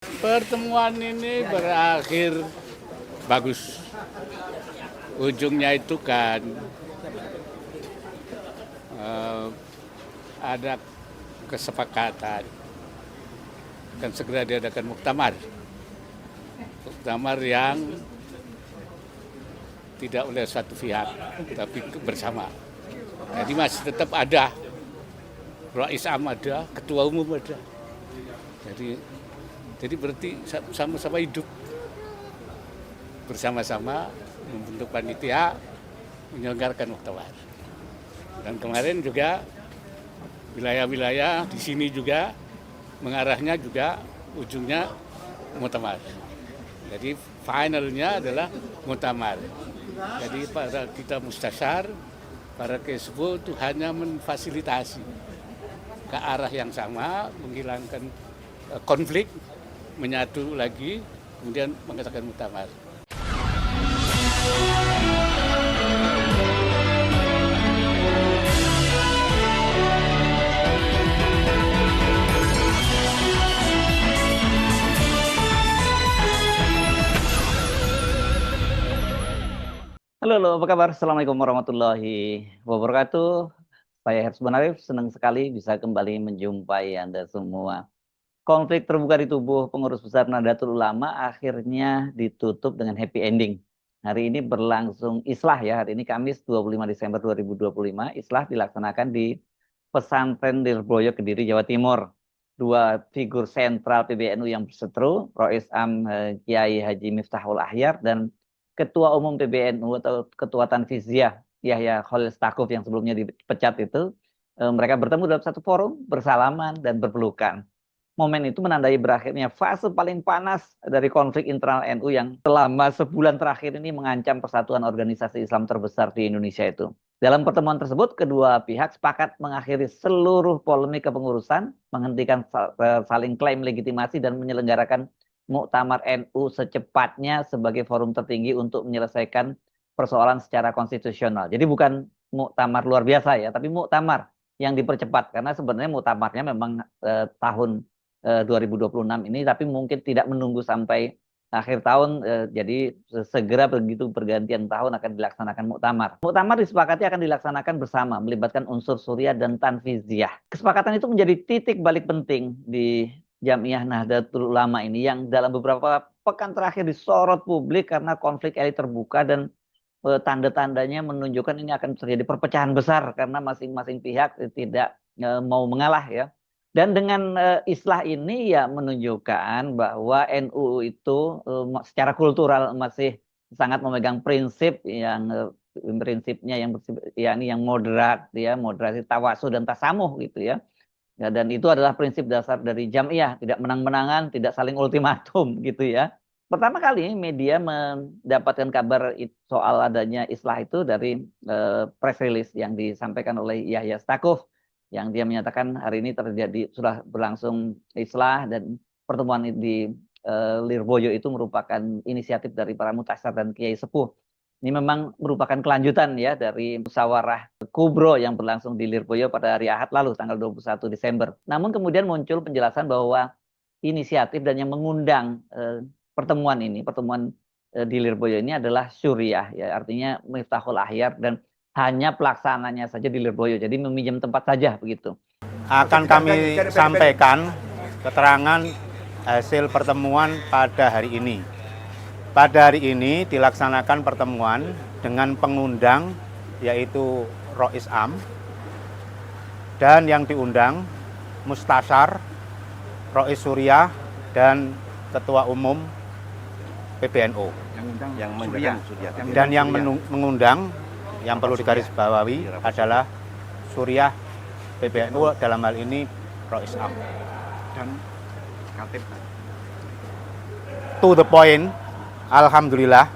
Pertemuan ini berakhir bagus. Ujungnya itu kan eh, ada kesepakatan akan segera diadakan muktamar. Muktamar yang tidak oleh satu pihak, tapi bersama. Jadi masih tetap ada, Rais Am ada, Ketua Umum ada. Jadi berarti sama-sama hidup bersama-sama membentuk panitia menyelenggarakan muktamar. Dan kemarin juga wilayah-wilayah di sini juga mengarahnya juga ujungnya muktamar. Jadi finalnya adalah muktamar. Jadi para kita mustasyar, para kesebut itu hanya memfasilitasi ke arah yang sama, menghilangkan konflik, menyatu lagi, kemudian mengatakan muktamar. Halo, apa kabar? Assalamualaikum warahmatullahi wabarakatuh. Saya Hersman Arif, senang sekali bisa kembali menjumpai Anda semua. Konflik terbuka di tubuh pengurus besar Nahdlatul Ulama akhirnya ditutup dengan happy ending. Hari ini berlangsung islah ya, hari ini Kamis 25 Desember 2025, islah dilaksanakan di Pesantren Lirboyo Kediri, Jawa Timur. Dua figur sentral PBNU yang berseteru, Rais Am Kiai Haji Miftahul Ahyar dan Ketua Umum PBNU atau Ketua Tanfiziah Yahya Khalil Stakuf yang sebelumnya dipecat itu, mereka bertemu dalam satu forum, bersalaman dan berpelukan. Momen itu menandai berakhirnya fase paling panas dari konflik internal NU yang selama sebulan terakhir ini mengancam persatuan organisasi Islam terbesar di Indonesia itu. Dalam pertemuan tersebut, kedua pihak sepakat mengakhiri seluruh polemik kepengurusan, menghentikan saling klaim legitimasi dan menyelenggarakan Muktamar NU secepatnya sebagai forum tertinggi untuk menyelesaikan persoalan secara konstitusional. Jadi bukan muktamar luar biasa ya, tapi muktamar yang dipercepat karena sebenarnya muktamarnya memang tahun 2026 ini, tapi mungkin tidak menunggu sampai akhir tahun, jadi segera begitu pergantian tahun akan dilaksanakan muktamar. Muktamar disepakati akan dilaksanakan bersama, melibatkan unsur Suriah dan Tanfiziah. Kesepakatan itu menjadi titik balik penting di Jamiah Nahdlatul Ulama ini yang dalam beberapa pekan terakhir disorot publik karena konflik elit terbuka dan tanda-tandanya menunjukkan ini akan terjadi perpecahan besar karena masing-masing pihak tidak mau mengalah ya. Dan dengan islah ini ya menunjukkan bahwa NU itu secara kultural masih sangat memegang prinsip yang prinsipnya yang moderat ya, moderasi tawasu dan tasamuh gitu ya. Ya, dan itu adalah prinsip dasar dari Jamiah, tidak menang-menangan, tidak saling ultimatum gitu ya. Pertama kali media mendapatkan kabar soal adanya islah itu dari press release yang disampaikan oleh Yahya Stakuf, yang dia menyatakan hari ini sudah berlangsung islah dan pertemuan di Lirboyo itu merupakan inisiatif dari para mutasyar dan kiai sepuh. Ini memang merupakan kelanjutan ya dari musyawarah kubro yang berlangsung di Lirboyo pada hari Ahad lalu tanggal 21 Desember. Namun kemudian muncul penjelasan bahwa inisiatif dan yang mengundang pertemuan di Lirboyo ini adalah Suriah ya, artinya Miftahul Ahyar, dan hanya pelaksananya saja di Lirboyo. Jadi meminjam tempat saja begitu. Akan kami sampaikan keterangan hasil pertemuan pada hari ini. Pada hari ini dilaksanakan pertemuan dengan pengundang yaitu Rais Am dan yang diundang Mustasyar, Rais Suriah dan Ketua Umum PBNU. Dan yang mengundang yang perlu digarisbawahi adalah Suriah PBNU, dalam hal ini Rais Am. Dan Katib. To the point. Alhamdulillah,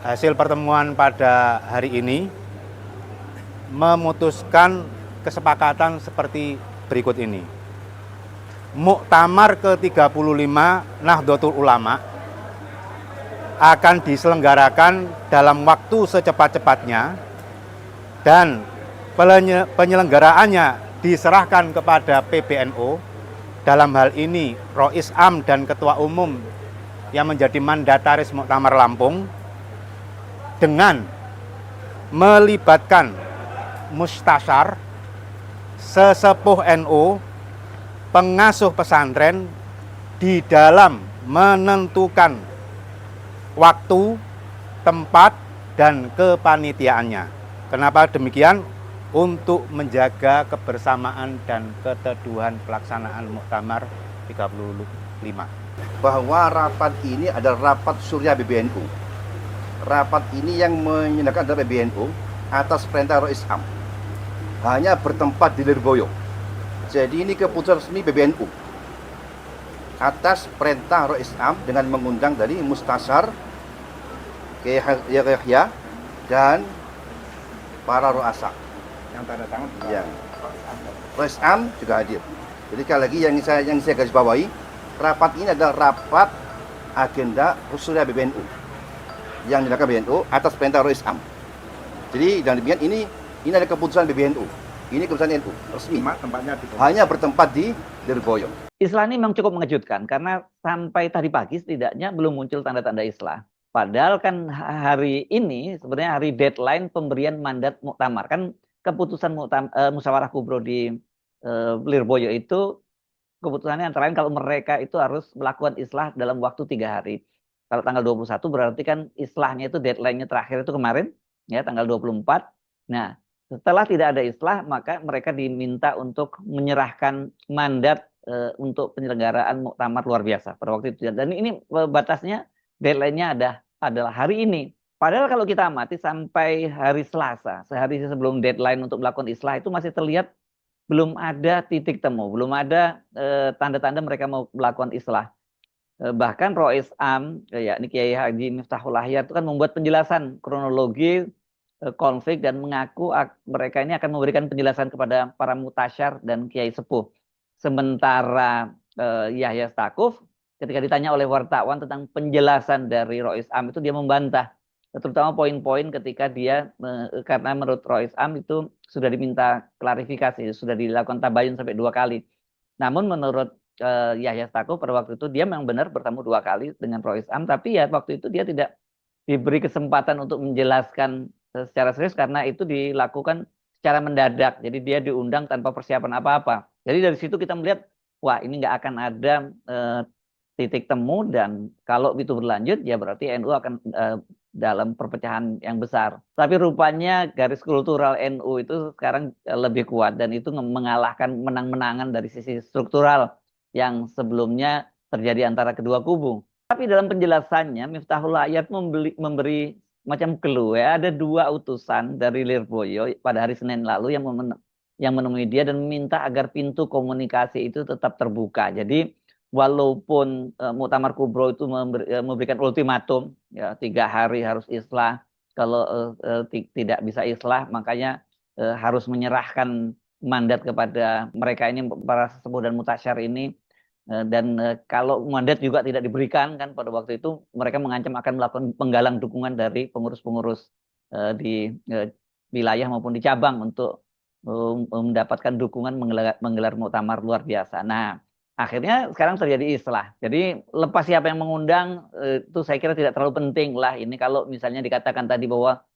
hasil pertemuan pada hari ini memutuskan kesepakatan seperti berikut ini. Muktamar ke-35 Nahdlatul Ulama akan diselenggarakan dalam waktu secepat-cepatnya dan penyelenggaraannya diserahkan kepada PBNU dalam hal ini Rois Am dan Ketua Umum yang menjadi mandataris Muktamar Lampung, dengan melibatkan mustasyar, sesepuh NU, pengasuh pesantren di dalam menentukan waktu, tempat, dan kepanitiaannya. Kenapa demikian? Untuk menjaga kebersamaan dan keteduhan pelaksanaan Muktamar 35. Bahwa rapat ini adalah rapat Surya PBNU. Rapat ini yang menyelenggarakan adalah PBNU atas perintah Rois Am. Hanya bertempat di Lirboyo. Jadi ini keputusan resmi PBNU atas perintah Rois Am dengan mengundang dari Mustasyar, Kiai Yahya, dan para ruasa. Yang tanda tangan Ya. Rois Am juga hadir. Jadi sekali lagi yang saya garis bawahi, rapat ini adalah rapat agenda Surya PBNU yang dilakukan PBNU atas perintah Rois Am. Jadi dan demikian ini adalah keputusan PBNU. Ini keputusan NU resmi. tempatnya di Hanya bertempat di Lirboyo. Islah ini memang cukup mengejutkan karena sampai tadi pagi setidaknya belum muncul tanda-tanda islah. Padahal kan hari ini sebenarnya hari deadline pemberian mandat muktamar. Kan keputusan musyawarah kubro di Lirboyo itu keputusannya antara lain kalau mereka itu harus melakukan islah dalam waktu 3 hari. Kalau tanggal 21 berarti kan islahnya itu deadline-nya terakhir itu kemarin ya tanggal 24. Nah, setelah tidak ada islah maka mereka diminta untuk menyerahkan mandat untuk penyelenggaraan muktamar luar biasa pada waktu itu. Dan ini batasnya deadline-nya adalah hari ini. Padahal kalau kita amati sampai hari Selasa, sehari sebelum deadline untuk melakukan islah itu masih terlihat belum ada titik temu, belum ada tanda-tanda mereka mau melakukan islah. Bahkan Rois Am, ya ini Kiai Haji Miftahul Ahyar itu kan membuat penjelasan kronologi konflik dan mengaku mereka ini akan memberikan penjelasan kepada para mutasyar dan kiai sepuh. Sementara Yahya Stakuf ketika ditanya oleh wartawan tentang penjelasan dari Rois Am itu dia membantah, terutama poin-poin ketika dia karena menurut Rois Am itu sudah diminta klarifikasi, sudah dilakukan tabayun sampai 2 kali. Namun menurut Yahya Stakuf pada waktu itu dia memang benar bertemu 2 kali dengan Rois Am, tapi ya waktu itu dia tidak diberi kesempatan untuk menjelaskan secara serius karena itu dilakukan secara mendadak. Jadi dia diundang tanpa persiapan apa-apa. Jadi dari situ kita melihat, wah ini nggak akan ada titik temu dan kalau itu berlanjut ya berarti NU akan dalam perpecahan yang besar. Tapi rupanya garis kultural NU itu sekarang lebih kuat dan itu mengalahkan menang-menangan dari sisi struktural yang sebelumnya terjadi antara kedua kubu. Tapi dalam penjelasannya Miftahul Ahyar memberi macam clue ya, ada 2 utusan dari Lirboyo pada hari Senin lalu yang menemui dia dan meminta agar pintu komunikasi itu tetap terbuka. Jadi walaupun Muktamar Kubro itu memberikan ultimatum ya 3 hari harus islah, kalau tidak bisa islah makanya harus menyerahkan mandat kepada mereka ini para sesepuh dan mutasyar ini. Dan kalau mandat juga tidak diberikan kan pada waktu itu mereka mengancam akan melakukan penggalang dukungan dari pengurus-pengurus di wilayah maupun di cabang untuk mendapatkan dukungan menggelar muktamar luar biasa. Nah, akhirnya sekarang terjadi islah. Jadi lepas siapa yang mengundang itu saya kira tidak terlalu penting lah. Ini kalau misalnya dikatakan tadi bahwa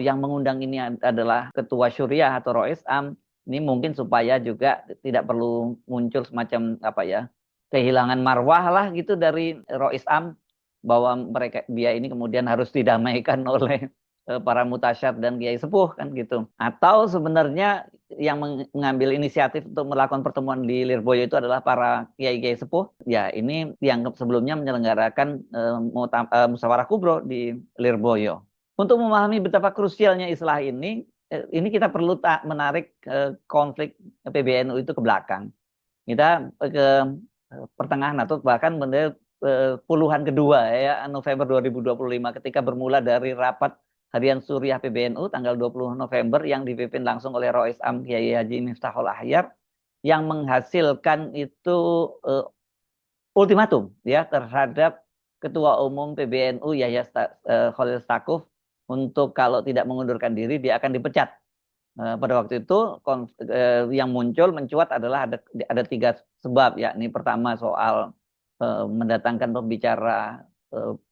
yang mengundang ini adalah Ketua Syuriah atau Rois Am, ini mungkin supaya juga tidak perlu muncul semacam apa ya kehilangan marwah lah gitu dari Rois Am bahwa dia ini kemudian harus didamaikan oleh para mutasyar dan kiai sepuh kan gitu. Atau sebenarnya yang mengambil inisiatif untuk melakukan pertemuan di Lirboyo itu adalah para kiai-kiai sepuh. Ya ini yang sebelumnya menyelenggarakan musyawarah kubro di Lirboyo. Untuk memahami betapa krusialnya islah ini kita perlu menarik konflik PBNU itu ke belakang. Kita ke pertengahan atau bahkan puluhan kedua ya November 2025 ketika bermula dari rapat harian Suriah PBNU tanggal 20 November yang dipimpin langsung oleh Rois Am Kiai Haji Miftahul Ahyar yang menghasilkan itu ultimatum ya terhadap Ketua Umum PBNU Yahya Khalil Stakuf untuk kalau tidak mengundurkan diri dia akan dipecat Pada waktu itu yang mencuat adalah ada 3 sebab, yakni pertama soal mendatangkan pembicara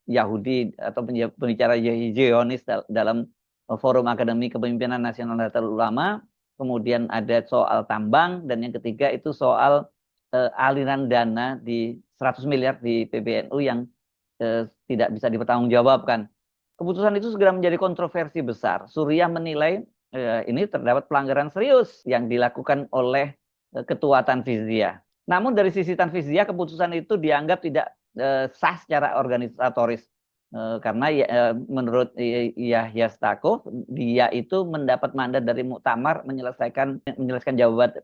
Yahudi atau pembicara Zionis dalam forum akademi kepemimpinan nasional Nahdlatul Ulama, kemudian ada soal tambang, dan yang ketiga itu soal aliran dana di 100 miliar di PBNU yang tidak bisa dipertanggungjawabkan. Keputusan itu segera menjadi kontroversi besar. Suriah menilai ini terdapat pelanggaran serius yang dilakukan oleh ketua Tanfiziyah. Namun dari sisi Tanfiziyah, keputusan itu dianggap tidak sah secara organisatoris. Karena menurut Yahya Stakuf, dia itu mendapat mandat dari Muktamar menyelesaikan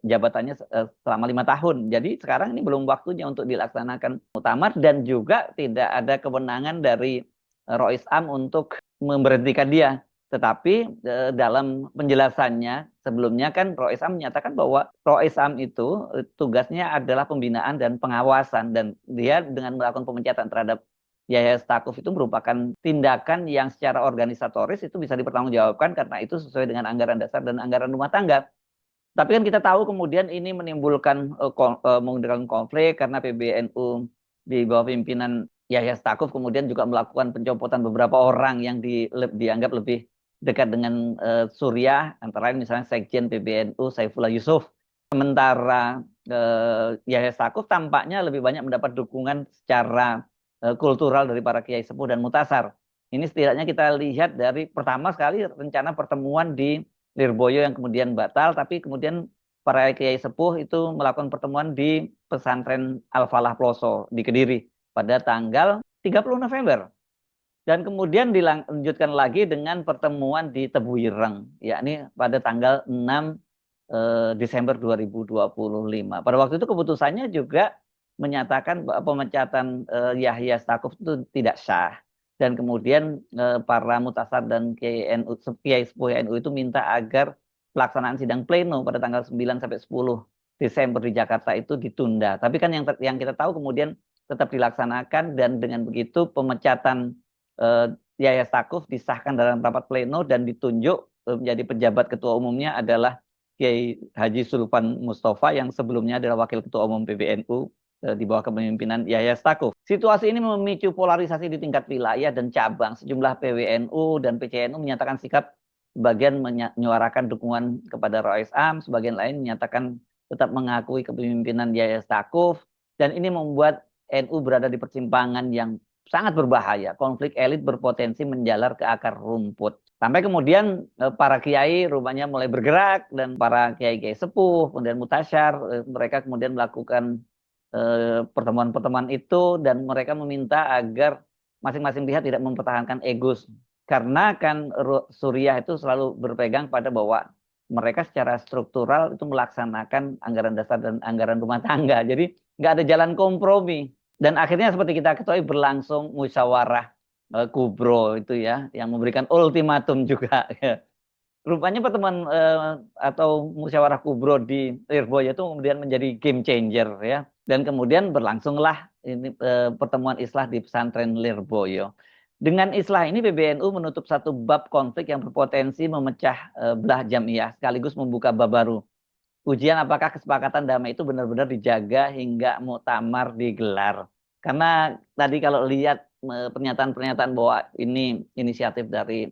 jabatannya selama 5 tahun. Jadi sekarang ini belum waktunya untuk dilaksanakan Muktamar, dan juga tidak ada kewenangan dari Rois Am untuk memberhentikan dia. Tetapi dalam penjelasannya sebelumnya kan Rois Am menyatakan bahwa Rois Am itu tugasnya adalah pembinaan dan pengawasan, dan dia dengan melakukan pemecatan terhadap Yahya Stakuf itu merupakan tindakan yang secara organisatoris itu bisa dipertanggungjawabkan karena itu sesuai dengan anggaran dasar dan anggaran rumah tangga. Tapi kan kita tahu kemudian ini menimbulkan konflik karena PBNU di bawah pimpinan Yahya Stakuf kemudian juga melakukan pencopotan beberapa orang yang dianggap lebih dekat dengan Suriah, antara lain misalnya Sekjen PBNU Saifullah Yusuf. Sementara Yahya Stakuf tampaknya lebih banyak mendapat dukungan secara kultural dari para kiai sepuh dan mutasar. Ini setidaknya kita lihat dari pertama sekali rencana pertemuan di Lirboyo yang kemudian batal, tapi kemudian para kiai sepuh itu melakukan pertemuan di pesantren Al-Falah Ploso di Kediri pada tanggal 30 November. Dan kemudian dilanjutkan lagi dengan pertemuan di Tebu Ireng, yakni pada tanggal 6 Desember 2025. Pada waktu itu keputusannya juga menyatakan bahwa pemecatan Yahya Stakuf itu tidak sah. Dan kemudian para mutasar dan kiai sepuh NU itu minta agar pelaksanaan sidang pleno pada tanggal 9 sampai 10 Desember di Jakarta itu ditunda. Tapi kan yang kita tahu kemudian tetap dilaksanakan, dan dengan begitu pemecatan Yahya Stakuf disahkan dalam rapat pleno dan ditunjuk menjadi pejabat ketua umumnya adalah Kiai Haji Sulfan Mustafa yang sebelumnya adalah wakil ketua umum PBNU di bawah kepemimpinan Yahya Stakuf. Situasi ini memicu polarisasi di tingkat wilayah dan cabang. Sejumlah PWNU dan PCNU menyatakan sikap, sebagian menyuarakan dukungan kepada Rois Am, sebagian lain menyatakan tetap mengakui kepemimpinan Yahya Stakuf, dan ini membuat NU berada di persimpangan yang sangat berbahaya. Konflik elit berpotensi menjalar ke akar rumput. Sampai kemudian para kiai rupanya mulai bergerak, dan para kiai-kiai sepuh, kemudian mutasyar, mereka kemudian melakukan pertemuan-pertemuan itu, dan mereka meminta agar masing-masing pihak tidak mempertahankan ego, karena kan Suriah itu selalu berpegang pada bahwa mereka secara struktural itu melaksanakan anggaran dasar dan anggaran rumah tangga, jadi nggak ada jalan kompromi. Dan akhirnya seperti kita ketahui berlangsung musyawarah kubro itu ya, yang memberikan ultimatum juga. Rupanya pertemuan atau musyawarah kubro di Lirboyo itu kemudian menjadi game changer ya. Dan kemudian berlangsunglah ini pertemuan islah di pesantren Lirboyo. Dengan islah ini PBNU menutup satu bab konflik yang berpotensi memecah belah jamiah sekaligus membuka bab baru. Ujian apakah kesepakatan damai itu benar-benar dijaga hingga muktamar digelar. Karena tadi kalau lihat pernyataan-pernyataan bahwa ini inisiatif dari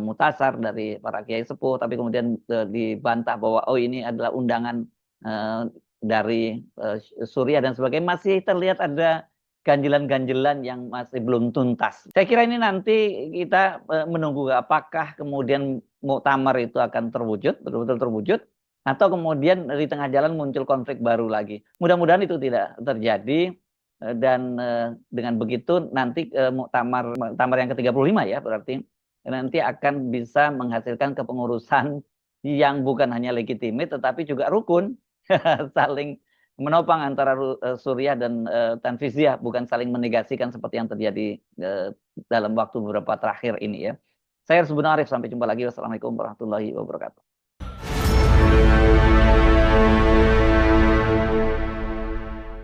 mutasar, dari para kiai sepuh, tapi kemudian dibantah bahwa oh ini adalah undangan dari Suriah dan sebagainya, masih terlihat ada ganjilan-ganjilan yang masih belum tuntas. Saya kira ini nanti kita menunggu apakah kemudian muktamar itu akan terwujud, betul-betul terwujud, atau kemudian di tengah jalan muncul konflik baru lagi. Mudah-mudahan itu tidak terjadi, dan dengan begitu nanti muktamar yang ke-35 ya, berarti nanti akan bisa menghasilkan kepengurusan yang bukan hanya legitimit tetapi juga rukun, saling menopang antara Suriah dan Tanfiziyah, bukan saling menegasikan seperti yang terjadi dalam waktu beberapa terakhir ini ya. Saya Hersbun Arif, sampai jumpa lagi. Wassalamualaikum warahmatullahi wabarakatuh.